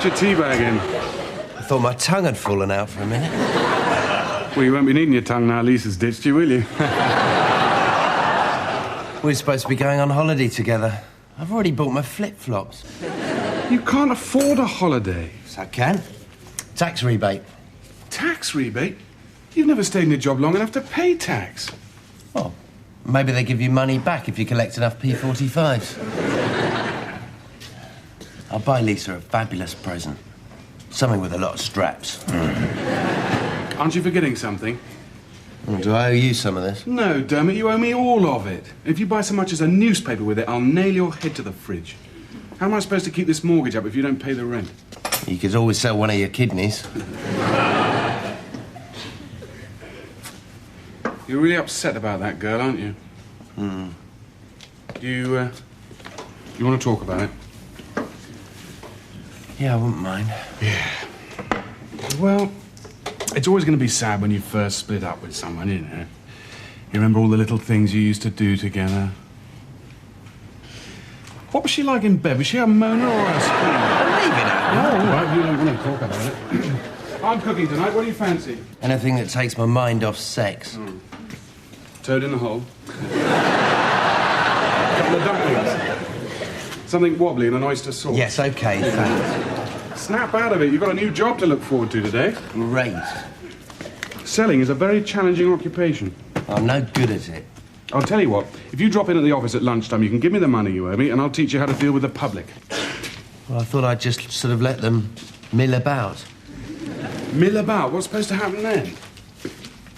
What's your tea bag in? I thought my tongue had fallen out for a minute. Well, you won't be needing your tongue now Lisa's ditched you, will you? We're supposed to be going on holiday together. I've already bought my flip-flops. You can't afford a holiday. Yes, I can. Tax rebate. Tax rebate? You've never stayed in a job long enough to pay tax. Well, maybe they give you money back if you collect enough P45s. I'll buy Lisa a fabulous present. Something with a lot of straps. Aren't you forgetting something? Do I owe you some of this? No, damn it, you owe me all of it. If you buy so much as a newspaper with it, I'll nail your head to the fridge. How am I supposed to keep this mortgage up if you don't pay the rent? You could always sell one of your kidneys. You're really upset about that girl, aren't you? You want to talk about it? Yeah, I wouldn't mind. Yeah. Well, it's always going to be sad when you first split up with someone, isn't it? You remember all the little things you used to do together? What was she like in bed? Was she a moaner or a screamer? Leave it out. No, all right, you don't want to talk about it. I'm cooking tonight. What do you fancy? Anything that takes my mind off sex. Toad in the hole. Couple of dumplings. Something wobbly and an oyster sauce. Yes, OK, thanks. Snap out of it. You've got a new job to look forward to today. Great. Selling is a very challenging occupation. I'm no good at it. I'll tell you what. If you drop in at the office at lunchtime, you can give me the money you owe me, and I'll teach you how to deal with the public. Well, I thought I'd just sort of let them mill about. Mill about? What's supposed to happen then?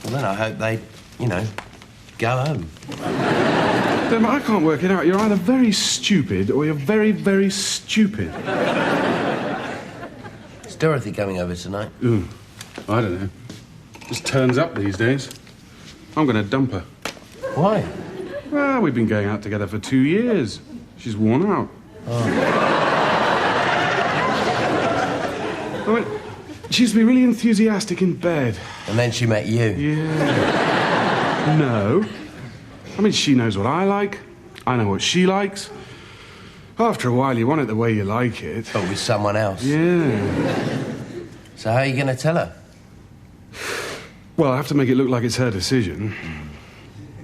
Well, then I hope they, go home. Then I can't work it out. You're either very stupid or you're very, very stupid. Is Dorothy coming over tonight? Ooh, I don't know. Just turns up these days. I'm going to dump her. Why? Well, we've been going out together for 2 years. She's worn out. Oh. I mean, she used to be really enthusiastic in bed. And then she met you. Yeah. No. I mean, she knows what I like. I know what she likes. After a while, you want it the way you like it. But with someone else. Yeah. So how are you going to tell her? Well, I have to make it look like it's her decision.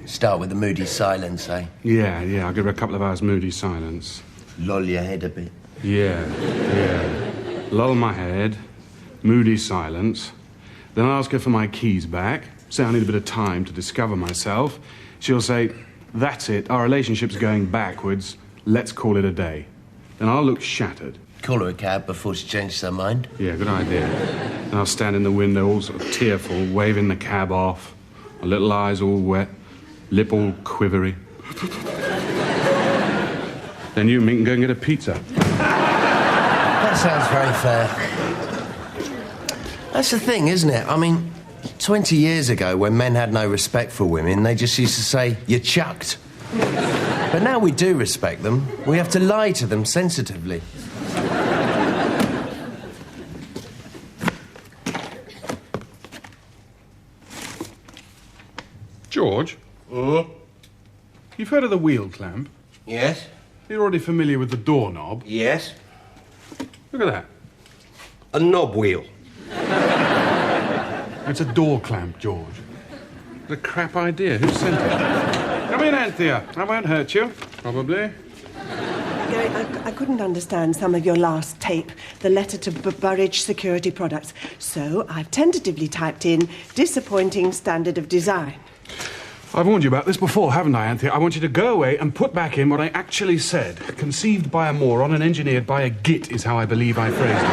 Start with the moody silence, eh? Yeah, I'll give her a couple of hours moody silence. Lull your head a bit. Yeah. Lull my head, moody silence. Then I'll ask her for my keys back, say I need a bit of time to discover myself. She'll say, that's it, our relationship's going backwards, let's call it a day. Then I'll look shattered. Call her a cab before she changes her mind. Yeah, good idea. And I'll stand in the window all sort of tearful, waving the cab off, my little eyes all wet, lip all quivery. Then you and me can go and get a pizza. That sounds very fair. That's the thing, isn't it? I mean, 20 years ago, when men had no respect for women, they just used to say, you're chucked. But now we do respect them. We have to lie to them sensitively. George? You've heard of the wheel clamp? Yes? You're already familiar with the doorknob. Yes? Look at that. A knob wheel. It's a door clamp, George. What a crap idea. Who sent it? Come in, Anthea. I won't hurt you, probably. I couldn't understand some of your last tape, the letter to Burridge Security Products. So I've tentatively typed in disappointing standard of design. I've warned you about this before, haven't I, Anthea? I want you to go away and put back in what I actually said. Conceived by a moron and engineered by a git is how I believe I phrased it.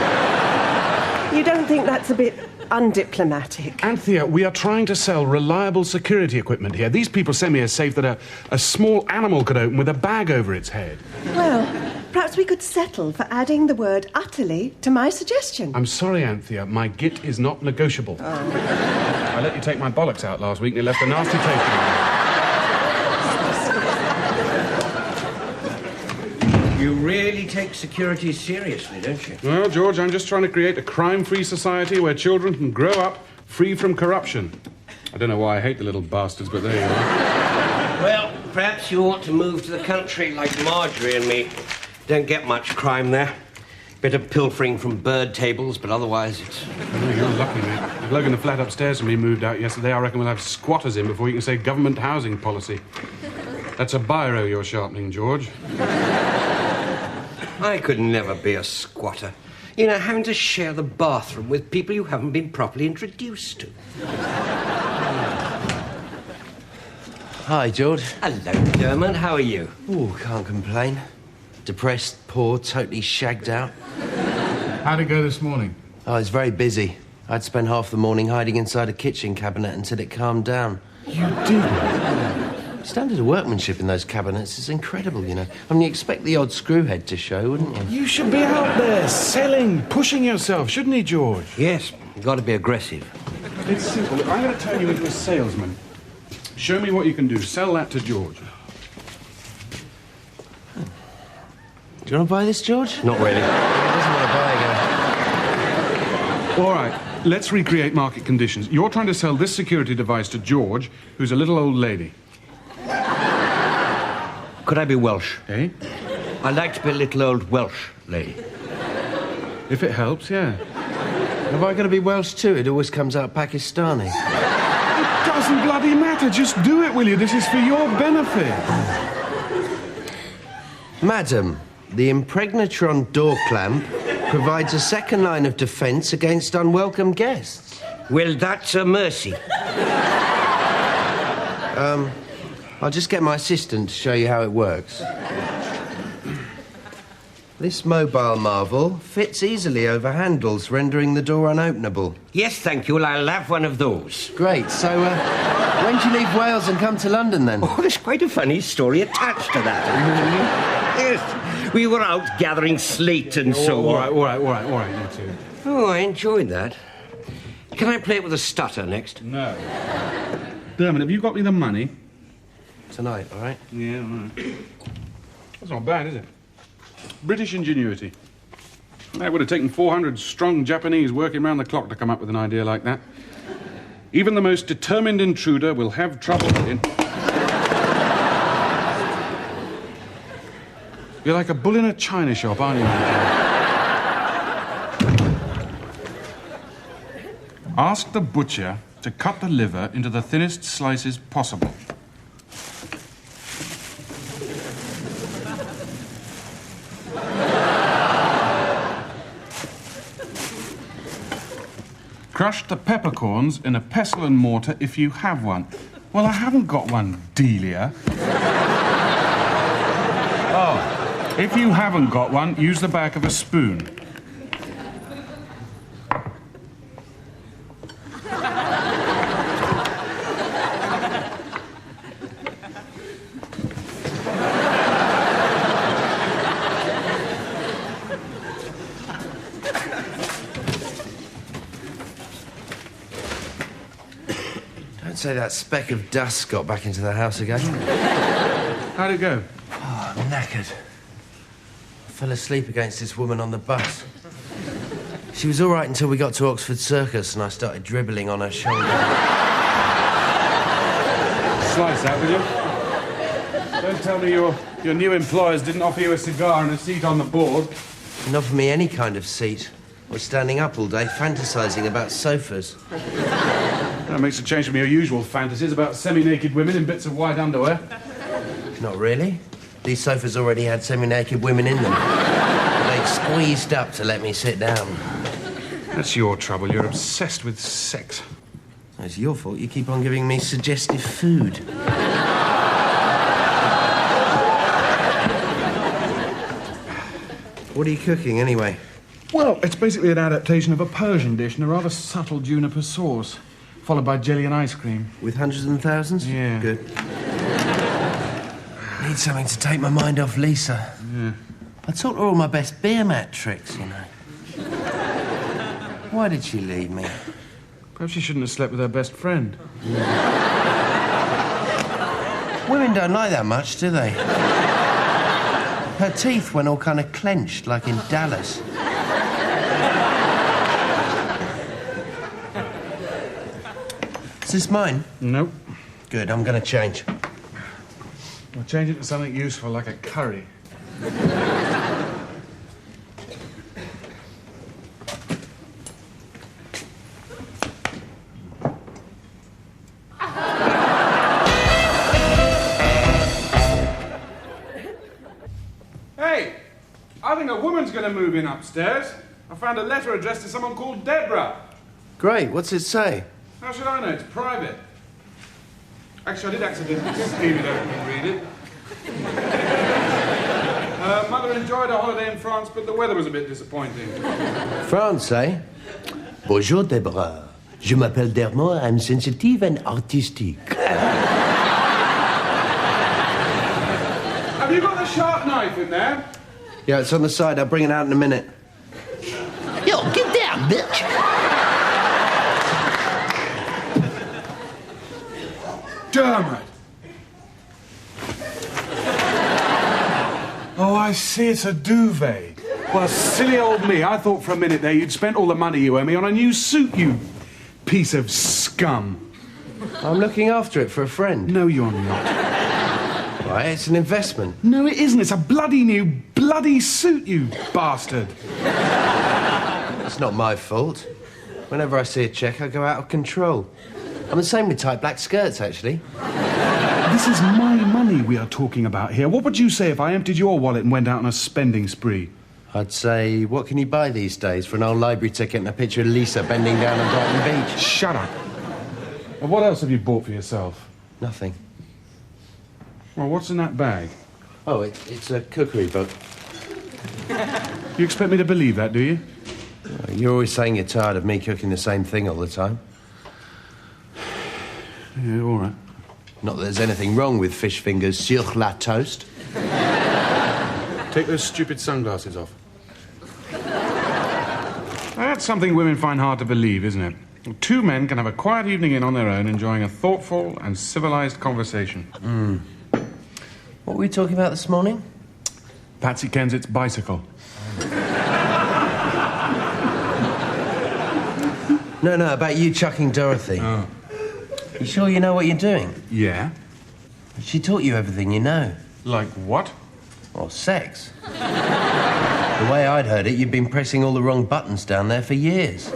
You don't think that's a bit undiplomatic? Anthea, we are trying to sell reliable security equipment here. These people sent me a safe that a small animal could open with a bag over its head. Well, perhaps we could settle for adding the word utterly to my suggestion. I'm sorry, Anthea. My git is not negotiable. I let you take my bollocks out last week and it left a nasty taste in me. You really take security seriously, don't you? Well, George, I'm just trying to create a crime-free society where children can grow up free from corruption. I don't know why I hate the little bastards, but there you are. Well, perhaps you ought to move to the country like Marjorie and me. Don't get much crime there. Bit of pilfering from bird tables, but otherwise it's... Oh, you're lucky, mate. The bloke in the flat upstairs from me moved out yesterday. I reckon we'll have squatters in before you can say government housing policy. That's a biro you're sharpening, George. I could never be a squatter. You know, having to share the bathroom with people you haven't been properly introduced to. Hi, George. Hello, Dermot. How are you? Oh, can't complain. Depressed, poor, totally shagged out. How'd it go this morning? Oh, I was very busy. I'd spent half the morning hiding inside a kitchen cabinet until it calmed down. You did? Standard of workmanship in those cabinets is incredible, you know. I mean, you expect the odd screwhead to show, wouldn't you? You should be out there, selling, pushing yourself, shouldn't he, George? Yes, you've got to be aggressive. It's simple. I'm going to turn you into a salesman. Show me what you can do. Sell that to George. Do you want to buy this, George? Not really. He doesn't want to buy again. All right, let's recreate market conditions. You're trying to sell this security device to George, who's a little old lady. Could I be Welsh? Eh? I'd like to be a little old Welsh lady. If it helps, yeah. Have I got to be Welsh too? It always comes out Pakistani. It doesn't bloody matter. Just do it, will you? This is for your benefit. Madam, the Impregnatron door clamp provides a second line of defence against unwelcome guests. Well, that's a mercy. I'll just get my assistant to show you how it works. This mobile marvel fits easily over handles, rendering the door unopenable. Yes, thank you. Well, I'll have one of those. Great. So, when do you leave Wales and come to London, then? Oh, there's quite a funny story attached to that. Yes, we were out gathering slate and so on. All right, you two. Oh, I enjoyed that. Can I play it with a stutter next? No. Dermot, have you got me the money? Tonight, all right? Yeah, all right. That's not bad, is it? British ingenuity. That would have taken 400 strong Japanese working round the clock to come up with an idea like that. Even the most determined intruder will have trouble in... You're like a bull in a china shop, aren't you? Ask the butcher to cut the liver into the thinnest slices possible. Crush the peppercorns in a pestle and mortar if you have one. Well, I haven't got one, Delia. Oh, if you haven't got one, use the back of a spoon. Don't say that speck of dust got back into the house again. How'd it go? Oh, I'm knackered. I fell asleep against this woman on the bus. She was all right until we got to Oxford Circus and I started dribbling on her shoulder. Slice that, will you? Don't tell me your new employers didn't offer you a cigar and a seat on the board. Didn't offer me any kind of seat. I was standing up all day, fantasising about sofas. That makes a change from your usual fantasies about semi-naked women in bits of white underwear. Not really. These sofas already had semi-naked women in them. They'd squeezed up to let me sit down. That's your trouble. You're obsessed with sex. It's your fault. You keep on giving me suggestive food. What are you cooking, anyway? Well, it's basically an adaptation of a Persian dish in a rather subtle juniper sauce, followed by jelly and ice cream. With hundreds and thousands? Yeah. Good. Need something to take my mind off Lisa. Yeah. I taught her all my best beer mat tricks, you know. Why did she leave me? Perhaps she shouldn't have slept with her best friend. Women don't like that much, do they? Her teeth went all kind of clenched, like in Dallas. Is this mine? Nope. Good, I'm going to change. We'll change it to something useful, like a curry. woman's going to move in upstairs. I found a letter addressed to someone called Deborah. Great, what's it say? How should I know? It's private. Actually, I did accidentally steal it open and read it. Mother enjoyed her holiday in France, but the weather was a bit disappointing. France, eh? Bonjour, Deborah. Je m'appelle Dermot, I'm sensitive and artistic. Have you got the sharp knife in there? Yeah, it's on the side. I'll bring it out in a minute. Yo, get down, bitch! Dermot! Oh, I see, it's a duvet. Well, silly old me. I thought for a minute there you'd spent all the money you owe me on a new suit, you piece of scum. I'm looking after it for a friend. No, you're not. Right, it's an investment. No, it isn't. It's a bloody new bloody suit, you bastard. It's not my fault. Whenever I see a cheque, I go out of control. I'm the same with tight black skirts, actually. This is my money we are talking about here. What would you say if I emptied your wallet and went out on a spending spree? I'd say, what can you buy these days for an old library ticket and a picture of Lisa bending down on Brighton Beach? Shut up. Well, what else have you bought for yourself? Nothing. Well, what's in that bag? Oh, it's a cookery book. You expect me to believe that, do you? You're always saying you're tired of me cooking the same thing all the time. Yeah, all right. Not that there's anything wrong with fish fingers sur la toast. Take those stupid sunglasses off. That's something women find hard to believe, isn't it? Two men can have a quiet evening in on their own, enjoying a thoughtful and civilized conversation. What were we talking about this morning? Patsy Kensit's bicycle. No, about you chucking Dorothy. Oh. You sure you know what you're doing? Yeah? She taught you everything you know. Like what? Well, sex. The way I'd heard it, you'd been pressing all the wrong buttons down there for years.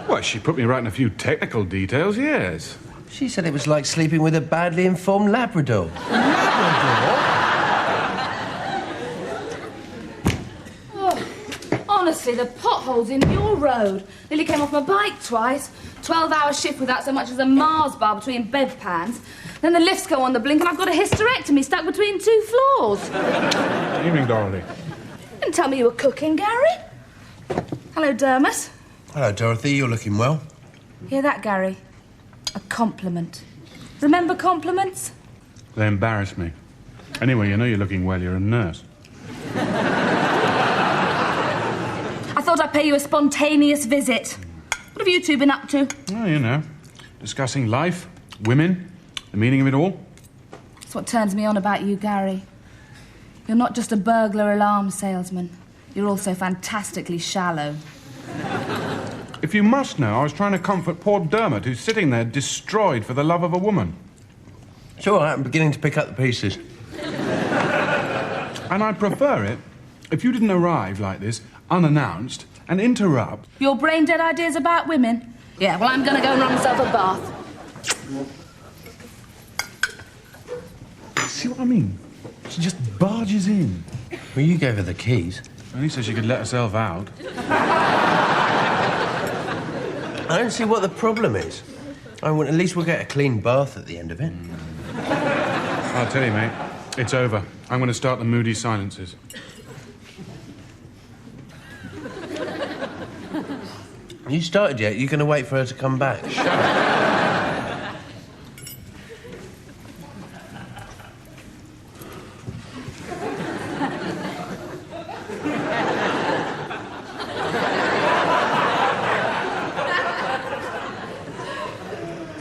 Well, she put me right in a few technical details, yes. She said it was like sleeping with a badly informed Labrador. Honestly, the potholes in your road. Nearly came off my bike twice. 12-hour shift without so much as a Mars bar between bedpans. Then the lifts go on the blink and I've got a hysterectomy stuck between two floors. Evening, Dorothy. You didn't tell me you were cooking, Gary. Hello, Dermot. Hello, Dorothy. You're looking well. Hear that, Gary? A compliment. Remember compliments? They embarrass me. Anyway, you know you're looking well. You're a nurse. I thought I'd pay you a spontaneous visit. What have you two been up to? Oh, you know, discussing life, women, the meaning of it all. That's what turns me on about you, Gary. You're not just a burglar alarm salesman. You're also fantastically shallow. If you must know, I was trying to comfort poor Dermot, who's sitting there destroyed for the love of a woman. It's all right. I'm beginning to pick up the pieces. And I'd prefer it if you didn't arrive like this, unannounced, and interrupt. Your brain-dead ideas about women? Yeah, well, I'm going to go and run myself a bath. See what I mean? She just barges in. Well, you gave her the keys. Only so she could let herself out. I don't see what the problem is. At least we'll get a clean bath at the end of it. I'll tell you, mate, it's over. I'm going to start the Moody Silences. You started yet? You're going to wait for her to come back? Shut up.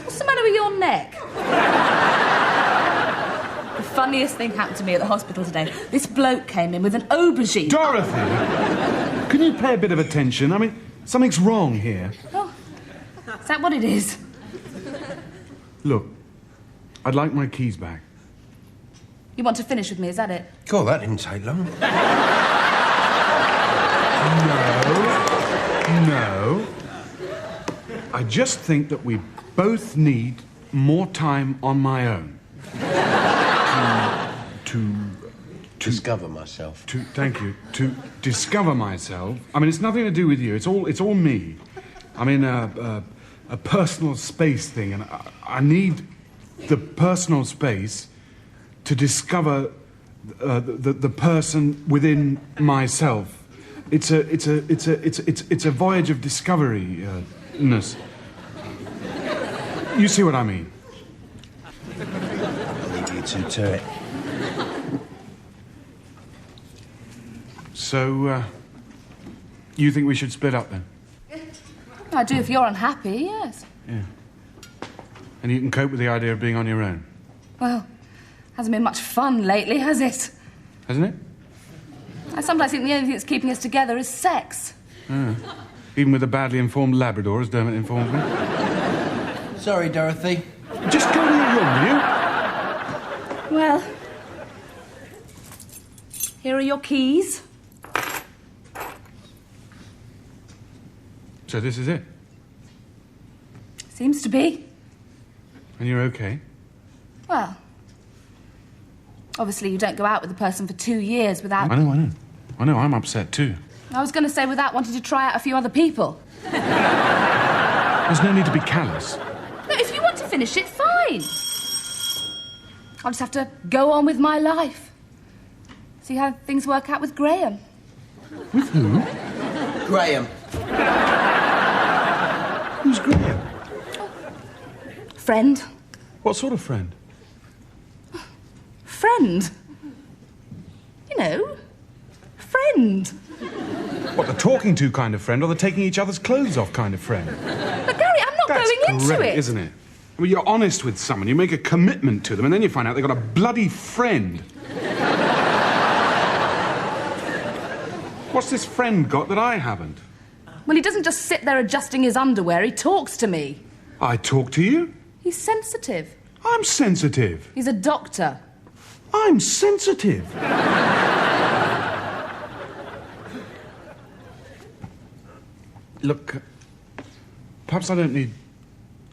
What's the matter with your neck? The funniest thing happened to me at the hospital today. This bloke came in with an aubergine. Dorothy! Can you pay a bit of attention? I mean, something's wrong here. Oh, is that what it is? Look, I'd like my keys back. You want to finish with me, is that it? God, that didn't take long. No. I just think that we both need more time on my own. discover myself. Thank you. To discover myself. I mean, it's nothing to do with you. It's all me. I'm in a personal space thing, and I need the personal space to discover the person within myself. It's a voyage of discovery. Ness. You see what I mean? I'll leave you two to it. So, you think we should split up then? I do if you're unhappy, yes. Yeah. And you can cope with the idea of being on your own? Well, hasn't been much fun lately, has it? Hasn't it? I sometimes think the only thing that's keeping us together is sex. Even with a badly informed Labrador, as Dermot informs me. Sorry, Dorothy. Just go to your room, will you? Well, here are your keys. So this is it? Seems to be. And you're okay? Well, obviously you don't go out with a person for 2 years without... I know, I'm upset too. I was going to say without wanting to try out a few other people. There's no need to be callous. No, if you want to finish it, fine. I'll just have to go on with my life. See how things work out with Graham. With who? Graham. Who's Graham? Friend. What sort of friend? Friend. You know, friend. What, the talking to kind of friend or the taking each other's clothes off kind of friend? But Gary, I'm not That's going into great, it. isn't it? I mean, you're honest with someone, you make a commitment to them, and then you find out they've got a bloody friend. What's this friend got that I haven't? Well, he doesn't just sit there adjusting his underwear, he talks to me. I talk to you? He's sensitive. I'm sensitive. He's a doctor. I'm sensitive. Look, perhaps I don't need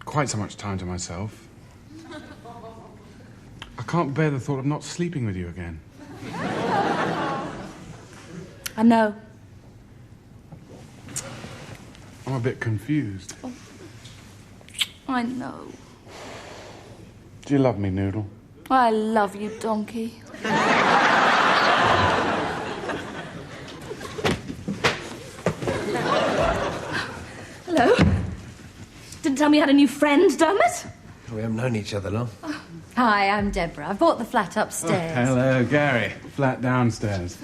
quite so much time to myself. I can't bear the thought of not sleeping with you again. I know. I'm a bit confused. I know. Do you love me, Noodle? I love you, donkey. Hello. Didn't tell me you had a new friend, Dermot? We haven't known each other long. Hi, I'm Deborah. I bought the flat upstairs. Hello, Gary. Flat downstairs.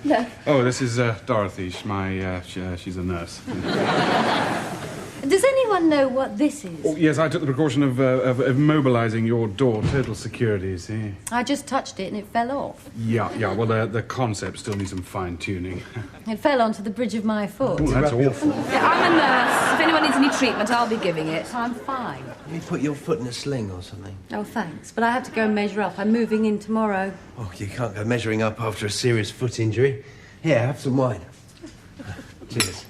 No. Oh, this is Dorothy. She's a nurse. Does anyone know what this is? Oh, yes, I took the precaution of immobilising your door. Total security, you see. I just touched it and it fell off. Yeah. Well, the concept still needs some fine-tuning. It fell onto the bridge of my foot. Oh, that's awful. Yeah, I'm a nurse. If anyone needs any treatment, I'll be giving it. I'm fine. You put your foot in a sling or something. Oh, thanks. But I have to go and measure up. I'm moving in tomorrow. Oh, you can't go measuring up after a serious foot injury. Here, have some wine. Cheers.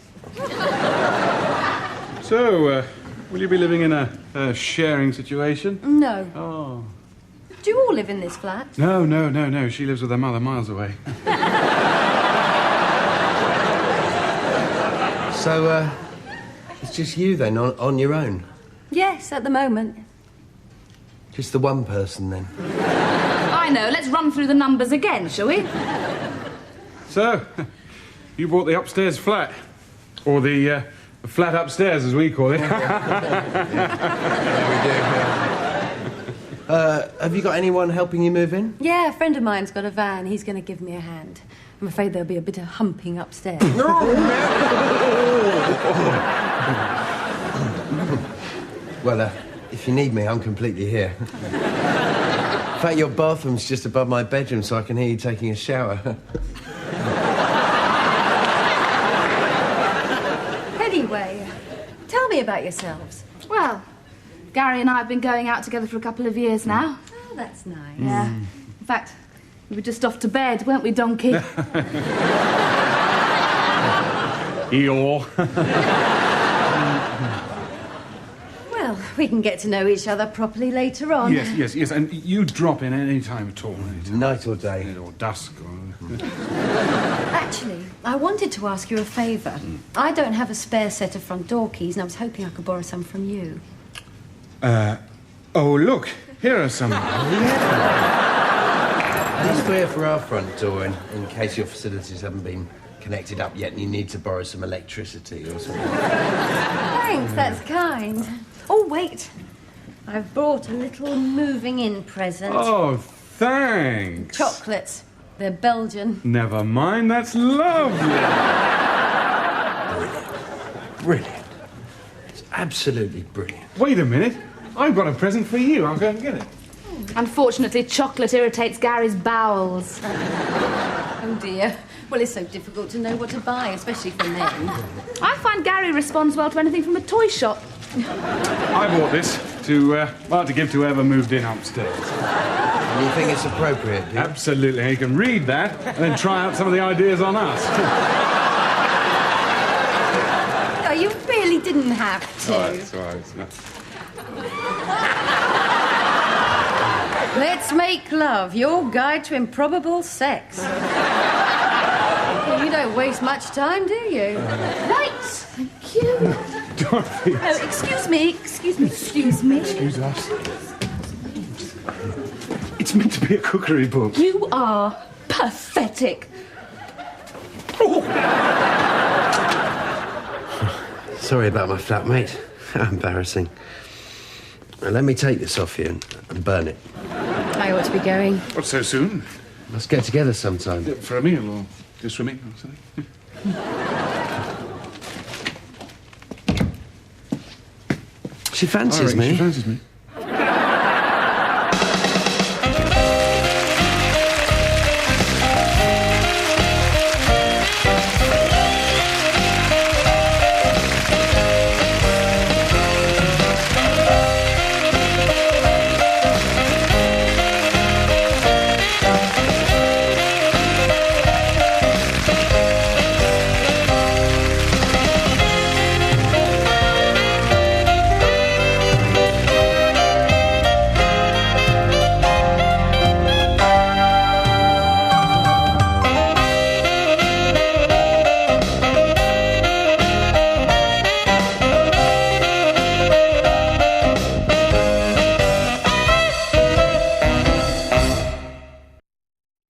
So, will you be living in a sharing situation? No. Oh. Do you all live in this flat? No. She lives with her mother miles away. So, it's just you then, on your own? Yes, at the moment. Just the one person then? I know. Let's run through the numbers again, shall we? So, you bought the upstairs flat. Or the flat upstairs, as we call it. Have you got anyone helping you move in? Yeah, a friend of mine's got a van. He's going to give me a hand. I'm afraid there'll be a bit of humping upstairs. Well, if you need me, I'm completely here. In fact, your bathroom's just above my bedroom, so I can hear you taking a shower. Anyway, tell me about yourselves. Well, Gary and I have been going out together for a couple of years now. Oh, that's nice. Yeah. In fact, we were just off to bed, weren't we, donkey? Eeyore. Well, We can get to know each other properly later on. Yes, and you drop in any time at all. Night or day. Or dusk. Actually, I wanted to ask you a favour. I don't have a spare set of front door keys, and I was hoping I could borrow some from you. Oh, look, here are some. These three are for our front door, in case your facilities haven't been connected up yet and you need to borrow some electricity or something. Thanks, that's kind. Oh, wait. I've brought a little moving-in present. Oh, thanks. Chocolates. They're Belgian. Never mind, that's lovely. Brilliant. It's absolutely brilliant. Wait a minute. I've got a present for you. I'll go and get it. Unfortunately, chocolate irritates Gary's bowels. Oh, dear. Well, it's so difficult to know what to buy, especially for men. I find Gary responds well to anything from a toy shop. I bought this to give to whoever moved in upstairs. And you think it's appropriate, do you? Absolutely. You can read that and then try out some of the ideas on us. No, you really didn't have to. It's all right. Let's make love, your guide to improbable sex. Well, you don't waste much time, do you? Right, thank you. Dorothy. Oh, excuse me. Excuse us. It's meant to be a cookery book. You are pathetic. Sorry about my flatmate. How embarrassing. Now, let me take this off you and burn it. I ought to be going. What, so soon? Let's get together sometime. For a meal or just for me or something? She fancies All right, me. She fancies me.